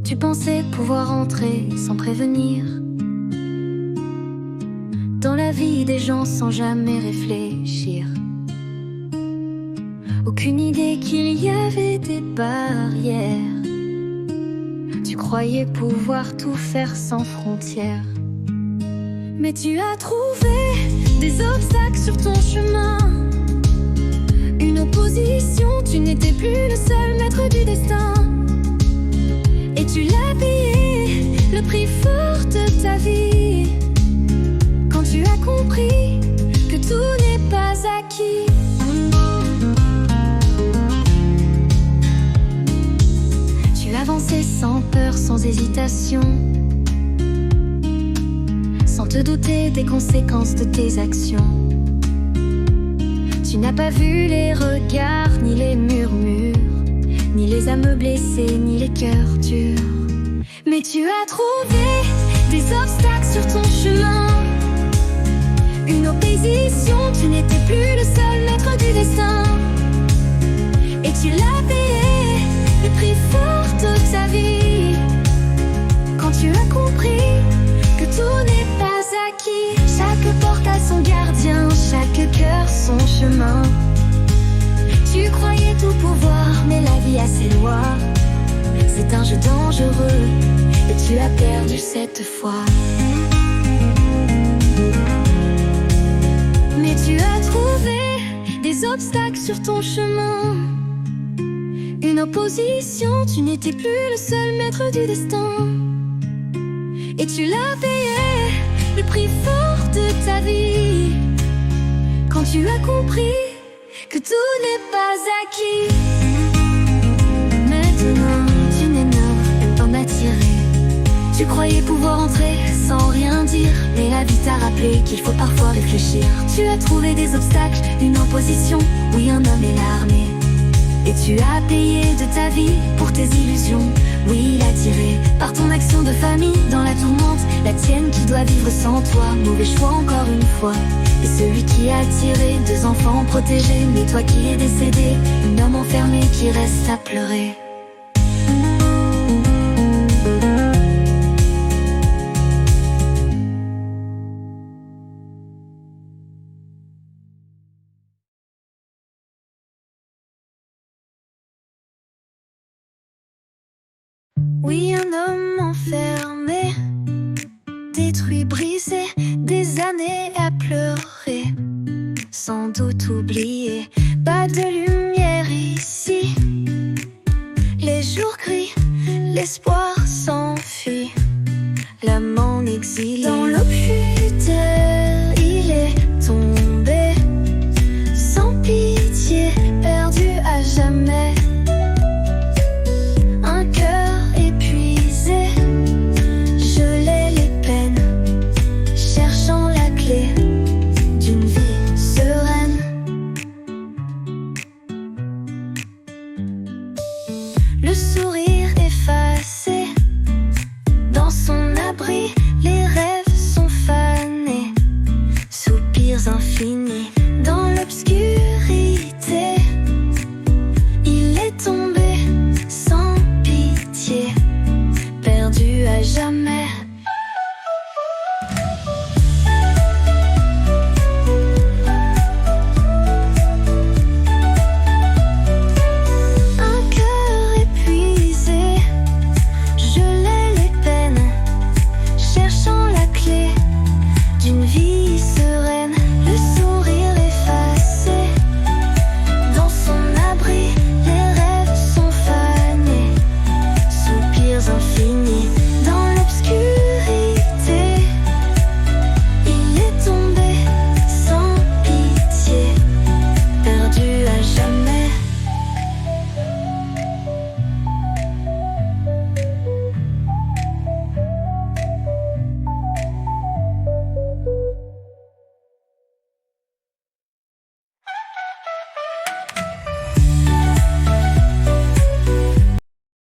Tu pensais pouvoir entrer sans prévenir dans la vie des gens sans jamais réfléchir. Aucune idée qu'il y avait des barrières. Tu croyais pouvoir tout faire sans frontières. Mais tu as trouvé des obstacles sur ton chemin. Une opposition, tu n'étais plus le seul maître du destin. Et tu l'as payé, le prix fort de ta vie. Quand tu as compris que tout n'est pas acquis. Tu avançais sans peur, sans hésitation, sans te douter des conséquences de tes actions. Tu n'as pas vu les regards, ni les murmures, ni les âmes blessées, ni les cœurs durs. Mais tu as trouvé des obstacles sur ton chemin. Une opposition, tu n'étais plus le seul maître du destin. Et tu l'as payé, le prix fort de ta vie. Quand tu as compris que tout n'est pas acquis. Chaque porte a son gardien, chaque cœur son chemin. Tu croyais tout pouvoir, mais la vie a ses lois. C'est un jeu dangereux, et tu as perdu cette fois. Mais tu as trouvé des obstacles sur ton chemin. Une opposition, tu n'étais plus le seul maître du destin. Et tu l'as payé, le prix fort de ta vie. Quand tu as compris que tout n'est pas acquis. Maintenant, tu n'énerves pas m'attirer. Tu croyais pouvoir entrer sans rien dire, mais la vie t'a rappelé qu'il faut parfois réfléchir. Tu as trouvé des obstacles, une opposition, oui un homme et l'armée. Et tu as payé de ta vie pour tes illusions. Oui, attiré par ton action de famille dans la tourmente, la tienne qui doit vivre sans toi. Mauvais choix encore une fois. Et celui qui a attiré 2 enfants protégés, mais toi qui es décédé, un homme enfermé qui reste à pleurer. Oui, un homme enfermé, détruit, brisé, des années à pleurer, sans doute oublié, pas de lumière ici. Les jours gris, l'espoir s'enfuit, l'âme en exil. Dans l'obscurité, il est tombé, sans pitié, perdu à jamais. Le sourire effacé, dans son abri, les rêves sont fanés. Soupirs infinis, dans l'obscurité, il est tombé sans pitié, perdu à jamais.